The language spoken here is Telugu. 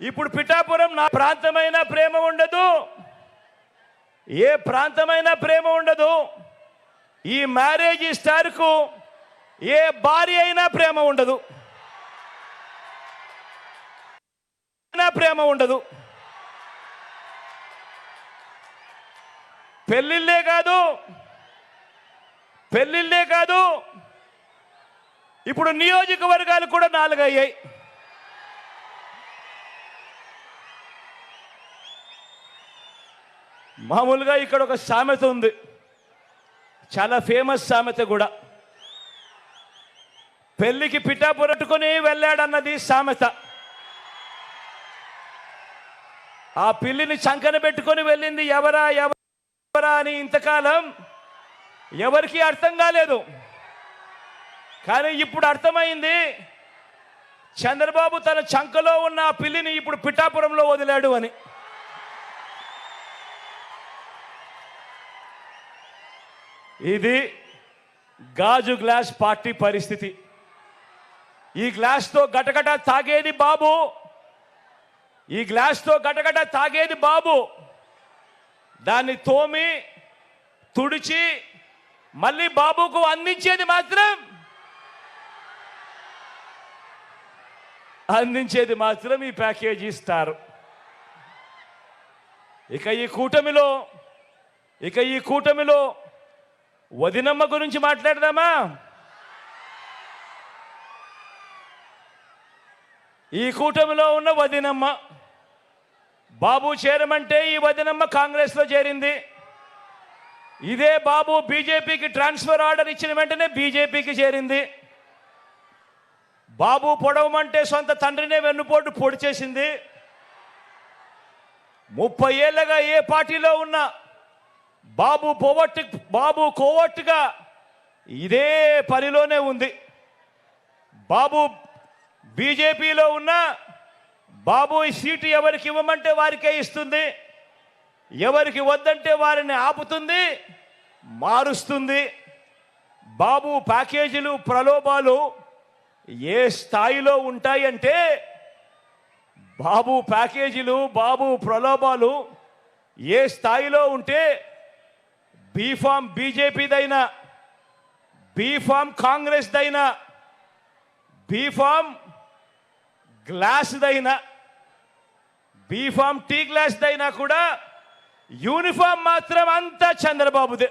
ఇప్పుడు పిఠాపురం నా ప్రాంతమైన ప్రేమ ఉండదు, ఏ ప్రాంతమైన ప్రేమ ఉండదు. ఈ మ్యారేజ్ స్టార్కు ఏ భార్య అయినా ప్రేమ ఉండదు, ప్రేమ ఉండదు. పెళ్ళిళ్ళే కాదు, ఇప్పుడు నియోజకవర్గాలు కూడా 4 అయ్యాయి. మామూలుగా ఇక్కడ ఒక సామెత ఉంది, చాలా ఫేమస్ సామెత కూడా. పెళ్లికి పిఠాపురట్టుకొని వెళ్ళాడన్నది సామెత. ఆ పిల్లిని చంకన పెట్టుకొని వెళ్ళింది ఎవరా అని ఇంతకాలం ఎవరికి అర్థం కాలేదు. కానీ ఇప్పుడు అర్థమైంది, చంద్రబాబు తన చంకలో ఉన్న ఆ పిల్లిని ఇప్పుడు పిఠాపురంలో వదిలాడు అని. ఇది గాజు గ్లాస్ పార్టీ పరిస్థితి. ఈ గ్లాస్తో గటగట తాగేది బాబు, ఈ గ్లాస్తో గటగట తాగేది బాబు. దాన్ని తోమి తుడిచి మళ్ళీ బాబుకు అందించేది మాత్రం ఈ ప్యాకేజీ ఇస్తారు. ఇక ఈ కూటమిలో వదినమ్మ గురించి మాట్లాడదామా? ఈ కూటమిలో ఉన్న వదినమ్మ, బాబు చేరమంటే ఈ వదినమ్మ కాంగ్రెస్లో చేరింది. ఇదే బాబు బీజేపీకి ట్రాన్స్ఫర్ ఆర్డర్ ఇచ్చిన వెంటనే బీజేపీకి చేరింది. బాబు పొడవమంటే సొంత తండ్రినే వెన్నుపోటు పొడి చేసింది. 30 ఏళ్ళగా ఏ పార్టీలో ఉన్నా బాబు కోవట్టుగా ఇదే పనిలోనే ఉంది. బాబు బీజేపీలో ఉన్న బాబు ఈ సీటు ఎవరికి ఇవ్వమంటే వారికే ఇస్తుంది, ఎవరికి వద్దంటే వారిని ఆపుతుంది, మారుస్తుంది. బాబు ప్యాకేజీలు ప్రలోభాలు ఏ స్థాయిలో ఉంటాయంటే, బాబు ప్యాకేజీలు బాబు ప్రలోభాలు ఏ స్థాయిలో ఉంటే, బీఫామ్ బీజేపీదైనా, బీఫామ్ కాంగ్రెస్దైనా, బీఫామ్ గ్లాస్దైనా, బీఫామ్ టీ గ్లాస్దైనా కూడా యూనిఫామ్ మాత్రం అంతా చంద్రబాబుదే.